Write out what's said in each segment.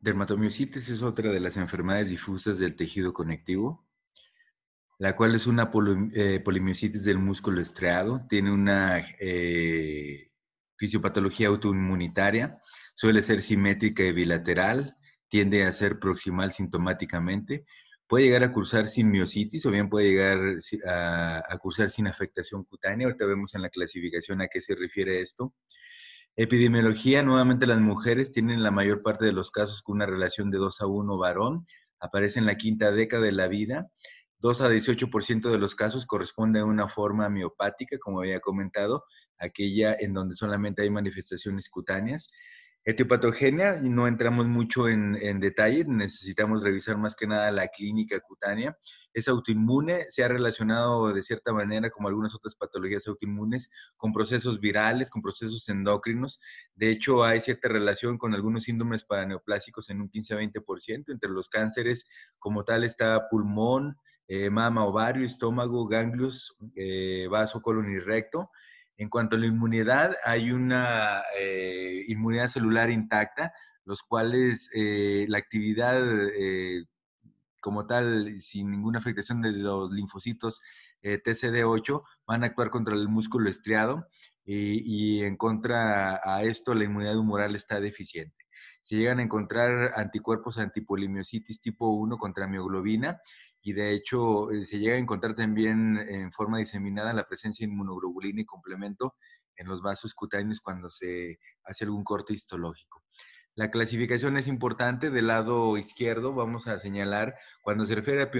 Dermatomiositis es otra de las enfermedades difusas del tejido conectivo, la cual es una polimiositis del músculo estriado. Tiene una fisiopatología autoinmunitaria, suele ser simétrica y bilateral, tiende a ser proximal sintomáticamente, puede llegar a cursar sin miositis o bien puede llegar a cursar sin afectación cutánea. Ahorita vemos en la clasificación a qué se refiere esto. Epidemiología, nuevamente las mujeres tienen la mayor parte de los casos con una relación de 2:1 varón, aparece en la quinta década de la vida. 2 a 18% de los casos corresponde a una forma miopática, como había comentado, aquella en donde solamente hay manifestaciones cutáneas. Etiopatogenia, no entramos mucho en detalle, necesitamos revisar más que nada la clínica cutánea. Es autoinmune, se ha relacionado de cierta manera, como algunas otras patologías autoinmunes, con procesos virales, con procesos endocrinos. De hecho, hay cierta relación con algunos síndromes paraneoplásicos en un 15 a 20%. Entre los cánceres como tal está pulmón, mama, ovario, estómago, ganglios, vaso, colon y recto. En cuanto a la inmunidad, hay una inmunidad celular intacta, los cuales la actividad como tal, sin ninguna afectación de los linfocitos TCD8, van a actuar contra el músculo estriado y en contra a esto la inmunidad humoral está deficiente. Se llegan a encontrar anticuerpos antipolimiositis tipo 1 contra mioglobina y de hecho se llega a encontrar también en forma diseminada la presencia de inmunoglobulina y complemento en los vasos cutáneos cuando se hace algún corte histológico. La clasificación es importante. Del lado izquierdo vamos a señalar, cuando se refiere a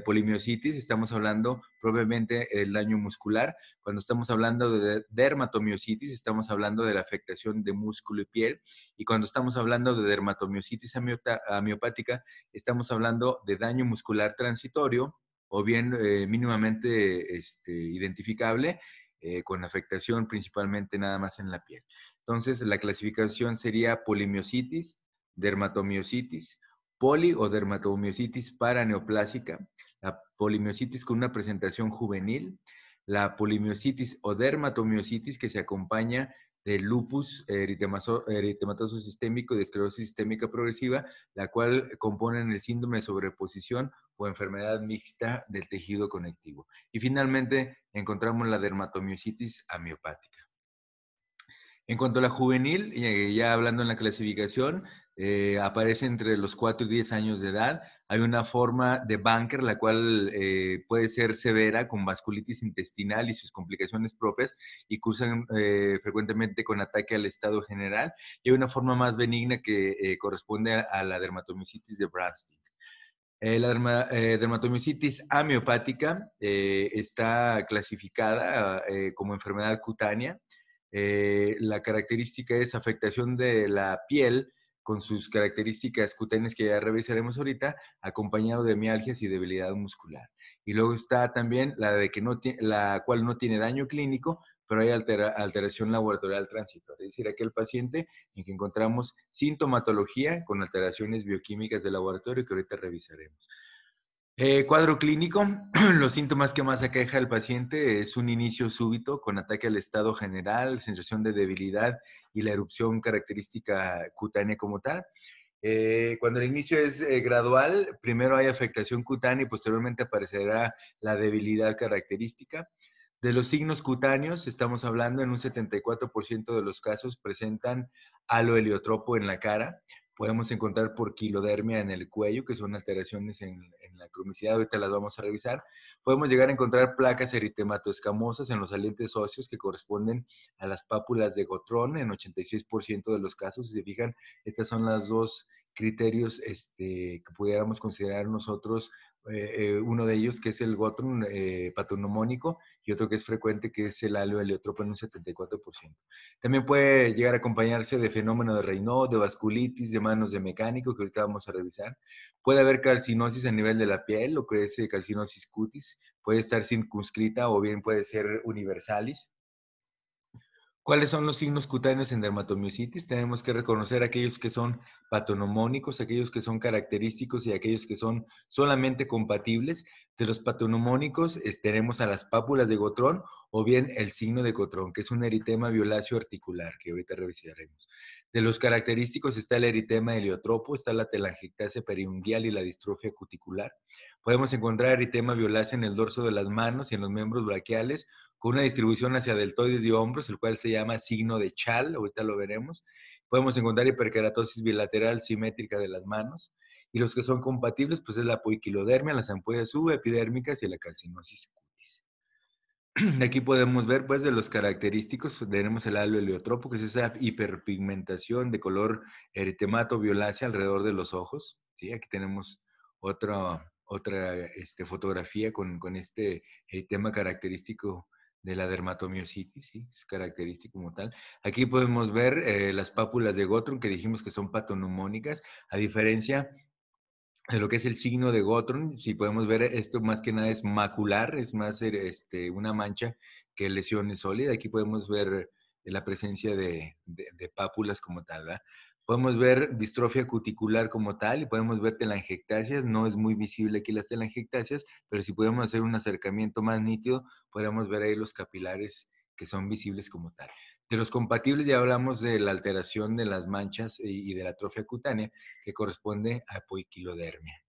polimiositis, estamos hablando probablemente del daño muscular. Cuando estamos hablando de dermatomiositis, estamos hablando de la afectación de músculo y piel. Y cuando estamos hablando de dermatomiositis amiopática, estamos hablando de daño muscular transitorio o bien mínimamente identificable, con afectación principalmente nada más en la piel. Entonces, la clasificación sería polimiositis, dermatomiositis, poli o dermatomiositis paraneoplásica, la polimiositis con una presentación juvenil, la polimiositis o dermatomiositis que se acompaña de lupus eritematoso sistémico y de esclerosis sistémica progresiva, la cual componen el síndrome de sobreposición o enfermedad mixta del tejido conectivo. Y finalmente encontramos la dermatomiositis amiopática. En cuanto a la juvenil, ya hablando en la clasificación, aparece entre los 4 y 10 años de edad. Hay una forma de Banker, la cual puede ser severa, con vasculitis intestinal y sus complicaciones propias, y cursan frecuentemente con ataque al estado general. Y hay una forma más benigna que corresponde a la dermatomiositis de Brasting. Dermatomiositis amiopática está clasificada como enfermedad cutánea. La característica es afectación de la piel con sus características cutáneas que ya revisaremos ahorita, acompañado de mialgias y debilidad muscular. Y luego está también la de que la cual no tiene daño clínico, pero hay alteración laboratorial transitoria, es decir, aquel paciente en que encontramos sintomatología con alteraciones bioquímicas del laboratorio que ahorita revisaremos. Cuadro clínico, los síntomas que más aqueja al paciente es un inicio súbito con ataque al estado general, sensación de debilidad y la erupción característica cutánea como tal. Cuando el inicio es gradual, primero hay afectación cutánea y posteriormente aparecerá la debilidad característica. De los signos cutáneos, estamos hablando en un 74% de los casos presentan halo heliotropo en la cara. Podemos encontrar porquilodermia en el cuello, que son alteraciones en la cromicidad, ahorita las vamos a revisar. Podemos llegar a encontrar placas eritematoescamosas en los salientes óseos que corresponden a las pápulas de Gotrón en 86% de los casos. Si se fijan, estas son las dos criterios que pudiéramos considerar nosotros, uno de ellos que es el Gotrón patognomónico y otro que es frecuente que es el halo heliotropo en un 74%. También puede llegar a acompañarse de fenómeno de Raynaud, de vasculitis, de manos de mecánico, que ahorita vamos a revisar. Puede haber calcinosis a nivel de la piel, lo que es calcinosis cutis. Puede estar circunscrita o bien puede ser universalis. ¿Cuáles son los signos cutáneos en dermatomiositis? Tenemos que reconocer aquellos que son patognomónicos, aquellos que son característicos y aquellos que son solamente compatibles. De los patognomónicos tenemos a las pápulas de Gotrón o bien el signo de Gotrón, que es un eritema violáceo articular, que ahorita revisaremos. De los característicos está el eritema heliotropo, está la telangiectasia periungual y la distrofia cuticular. Podemos encontrar eritema violáceo en el dorso de las manos y en los miembros braquiales, con una distribución hacia deltoides y hombros, el cual se llama signo de Chal, ahorita lo veremos. Podemos encontrar hiperkeratosis bilateral simétrica de las manos. Y los que son compatibles, pues es la poiquilodermia, las ampollas subepidérmicas y la calcinosis cutis. Aquí podemos ver, pues, de los característicos, tenemos el halo heliotropo, que es esa hiperpigmentación de color eritemato violácea alrededor de los ojos, ¿sí? Aquí tenemos otra fotografía con este eritema característico de la dermatomiositis, ¿sí? Es característico como tal. Aquí podemos ver las pápulas de Gottron, que dijimos que son patoneumónicas, a diferencia de lo que es el signo de Gottron. Si podemos ver, esto más que nada es macular, es más una mancha que lesiones sólidas. Aquí podemos ver la presencia de pápulas como tal, ¿verdad? Podemos ver distrofia cuticular como tal y podemos ver telangiectasias. No es muy visible aquí las telangiectasias, pero si podemos hacer un acercamiento más nítido, podemos ver ahí los capilares que son visibles como tal. De los compatibles ya hablamos de la alteración de las manchas y de la atrofia cutánea, que corresponde a poiquilodermia.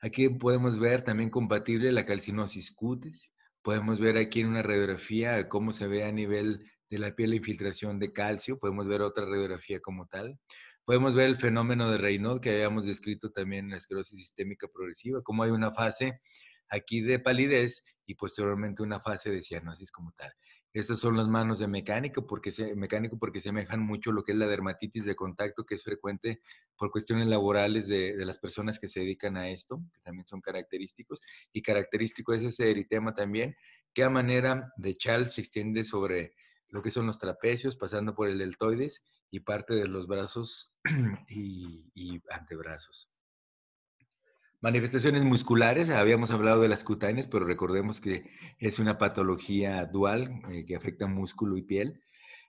Aquí podemos ver también compatible la calcinosis cutis. Podemos ver aquí en una radiografía cómo se ve a nivel de la piel la infiltración de calcio. Podemos ver otra radiografía como tal. Podemos ver el fenómeno de Raynaud que habíamos descrito también en la esclerosis sistémica progresiva, cómo hay una fase aquí de palidez y posteriormente una fase de cianosis como tal. Estas son las manos de mecánico porque semejan mucho lo que es la dermatitis de contacto, que es frecuente por cuestiones laborales de las personas que se dedican a esto, que también son característicos. Y característico es ese eritema también, que a manera de chal se extiende sobre lo que son los trapecios, pasando por el deltoides y parte de los brazos y antebrazos. Manifestaciones musculares, habíamos hablado de las cutáneas, pero recordemos que es una patología dual que afecta músculo y piel.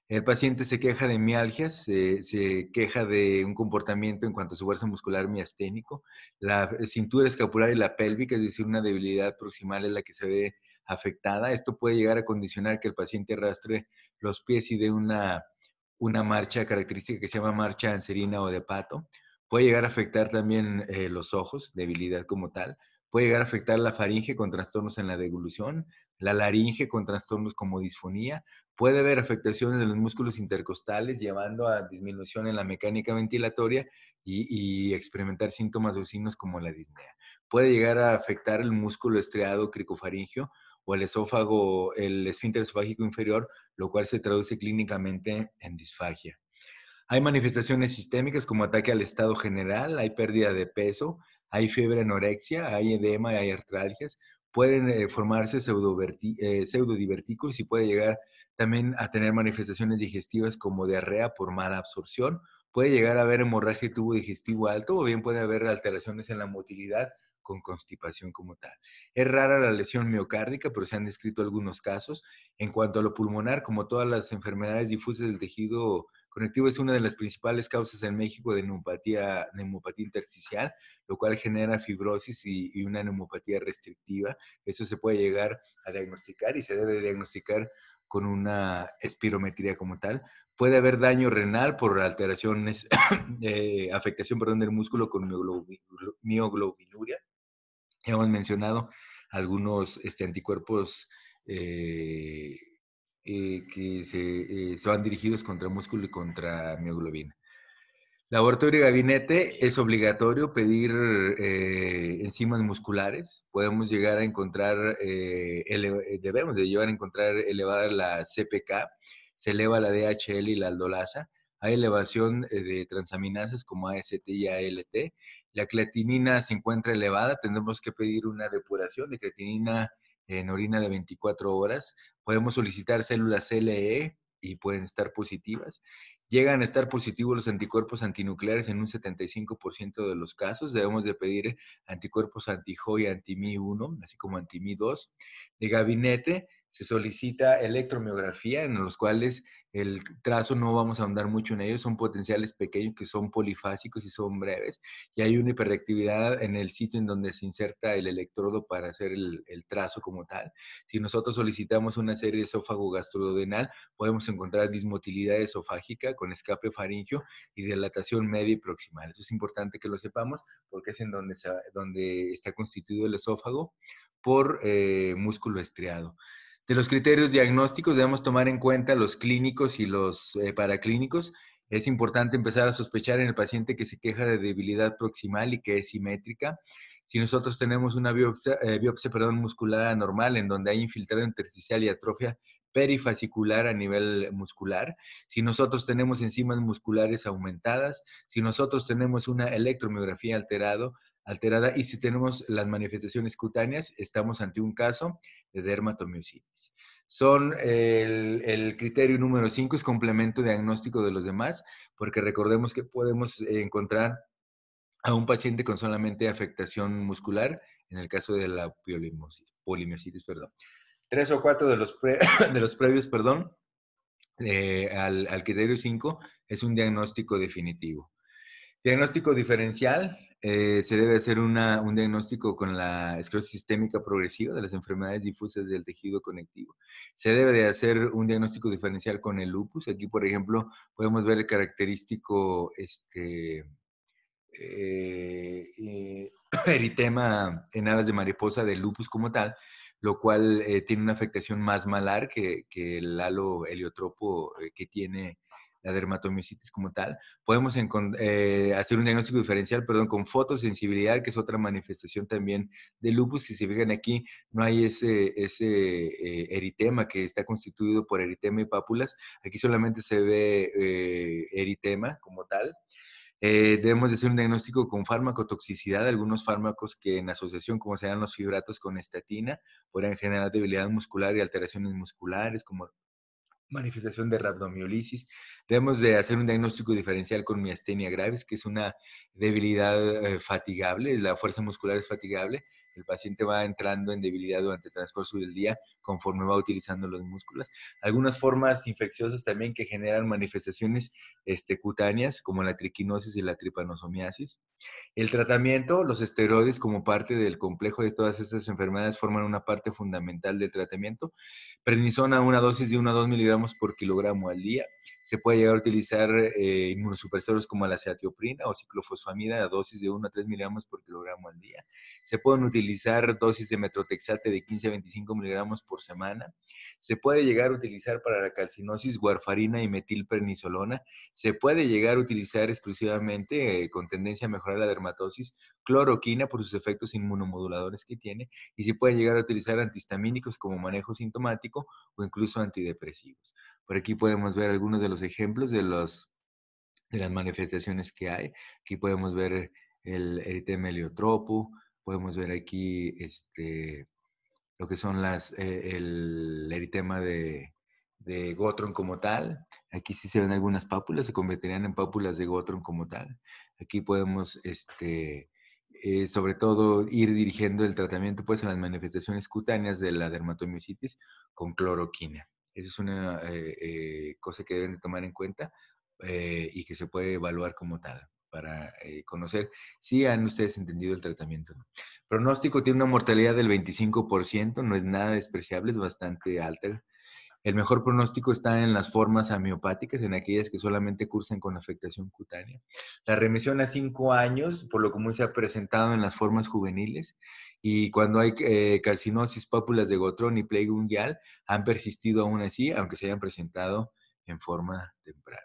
El paciente se queja de mialgias, se queja de un comportamiento en cuanto a su fuerza muscular miasténico. La cintura escapular y la pélvica, es decir, una debilidad proximal es la que se ve afectada. Esto puede llegar a condicionar que el paciente arrastre los pies y dé una marcha característica que se llama marcha anserina o de pato. Puede llegar a afectar también los ojos, debilidad como tal. Puede llegar a afectar la faringe con trastornos en la deglución, la laringe con trastornos como disfonía. Puede haber afectaciones de los músculos intercostales, llevando a disminución en la mecánica ventilatoria y experimentar síntomas o signos como la disnea. Puede llegar a afectar el músculo estriado cricofaringio o el esófago, el esfínter esofágico inferior, lo cual se traduce clínicamente en disfagia. Hay manifestaciones sistémicas como ataque al estado general, hay pérdida de peso, hay fiebre, anorexia, hay edema, hay artralgias. Pueden formarse pseudodivertículos y puede llegar también a tener manifestaciones digestivas como diarrea por mala absorción. Puede llegar a haber hemorragia de tubo digestivo alto o bien puede haber alteraciones en la motilidad con constipación como tal. Es rara la lesión miocárdica, pero se han descrito algunos casos. En cuanto a lo pulmonar, como todas las enfermedades difusas del tejido conectivo, es una de las principales causas en México de neumopatía intersticial, lo cual genera fibrosis y una neumopatía restrictiva. Eso se puede llegar a diagnosticar y se debe diagnosticar con una espirometría como tal. Puede haber daño renal por alteraciones, afectación, perdón, del músculo con mioglobinuria. Ya hemos mencionado algunos anticuerpos que se van dirigidos contra músculo y contra mioglobina. Laboratorio y gabinete, es obligatorio pedir enzimas musculares. Podemos llegar a encontrar, debemos de llevar a encontrar elevada la CPK, se eleva la DHL y la aldolasa. Hay elevación de transaminasas como AST y ALT. La creatinina se encuentra elevada, tendremos que pedir una depuración de creatinina en orina de 24 horas. Podemos solicitar células CLE y pueden estar positivas. Llegan a estar positivos los anticuerpos antinucleares en un 75% de los casos. Debemos de pedir anticuerpos anti-Jo y anti-Mi1, así como anti-Mi2. De gabinete se solicita electromiografía, en los cuales El trazo no vamos a ahondar mucho en ellos, son potenciales pequeños que son polifásicos y son breves. Y hay una hiperreactividad en el sitio en donde se inserta el electrodo para hacer el trazo como tal. Si nosotros solicitamos una serie de esófago gastrodenal, podemos encontrar dismotilidad esofágica con escape faríngeo y dilatación media y proximal. Eso es importante que lo sepamos porque es en donde está constituido el esófago por músculo estriado. De los criterios diagnósticos debemos tomar en cuenta los clínicos y los paraclínicos. Es importante empezar a sospechar en el paciente que se queja de debilidad proximal y que es simétrica. Si nosotros tenemos una biopsia muscular anormal en donde hay infiltrado intersticial y atrofia perifascicular a nivel muscular, si nosotros tenemos enzimas musculares aumentadas, si nosotros tenemos una electromiografía alterada y si tenemos las manifestaciones cutáneas, estamos ante un caso de dermatomiositis. El criterio número 5 es complemento diagnóstico de los demás, porque recordemos que podemos encontrar a un paciente con solamente afectación muscular, en el caso de la polimiositis, perdón. 3 o 4 de de los previos, perdón, al criterio 5 es un diagnóstico definitivo. Diagnóstico diferencial, se debe hacer un diagnóstico con la esclerosis sistémica progresiva de las enfermedades difusas del tejido conectivo. Se debe de hacer un diagnóstico diferencial con el lupus. Aquí, por ejemplo, podemos ver el característico eritema en alas de mariposa del lupus como tal, lo cual tiene una afectación más malar que el halo heliotropo que tiene la dermatomiositis como tal. Podemos hacer un diagnóstico diferencial, perdón, con fotosensibilidad, que es otra manifestación también de lupus. Si se fijan aquí, no hay ese eritema que está constituido por eritema y pápulas. Aquí solamente se ve eritema como tal. Debemos de hacer un diagnóstico con farmacotoxicidad, algunos fármacos que en asociación, como sean los fibratos con estatina, podrían generar debilidad muscular y alteraciones musculares, como manifestación de rhabdomiolisis. Debemos de hacer un diagnóstico diferencial con miastenia gravis, que es una debilidad fatigable, la fuerza muscular es fatigable, el paciente va entrando en debilidad durante el transcurso del día conforme va utilizando los músculos. Algunas formas infecciosas también que generan manifestaciones cutáneas, como la triquinosis y la tripanosomiasis. El tratamiento, los esteroides como parte del complejo de todas estas enfermedades forman una parte fundamental del tratamiento. Prednisona, una dosis de 1 a 2 miligramos por kilogramo al día. Se puede llegar a utilizar inmunosupresores como la acetioprina o ciclofosfamida a dosis de 1 a 3 miligramos por kilogramo al día. Se pueden utilizar dosis de metrotexate de 15 a 25 miligramos por semana. Se puede llegar a utilizar para la calcinosis warfarina y metilprednisolona. Se puede llegar a utilizar exclusivamente con tendencia a mejorar la dermatosis, cloroquina por sus efectos inmunomoduladores que tiene, y se puede llegar a utilizar antihistamínicos como manejo sintomático o incluso antidepresivos. Por aquí podemos ver algunos de los ejemplos de las manifestaciones que hay. Aquí podemos ver el eritema heliotropo, podemos ver aquí lo que son el eritema de Gotron como tal. Aquí sí se ven algunas pápulas, se convertirían en pápulas de Gotron como tal. Aquí podemos, sobre todo, ir dirigiendo el tratamiento pues, a las manifestaciones cutáneas de la dermatomiositis con cloroquina. Esa es una cosa que deben de tomar en cuenta y que se puede evaluar como tal para conocer si han ustedes entendido el tratamiento. Pronóstico tiene una mortalidad del 25%, no es nada despreciable, es bastante alta. El mejor pronóstico está en las formas amiopáticas, en aquellas que solamente cursan con afectación cutánea. La remisión a 5 años, por lo común se ha presentado en las formas juveniles, y cuando hay carcinosis, pápulas de Gotrón y pliegue unguial, han persistido aún así, aunque se hayan presentado en forma temprana.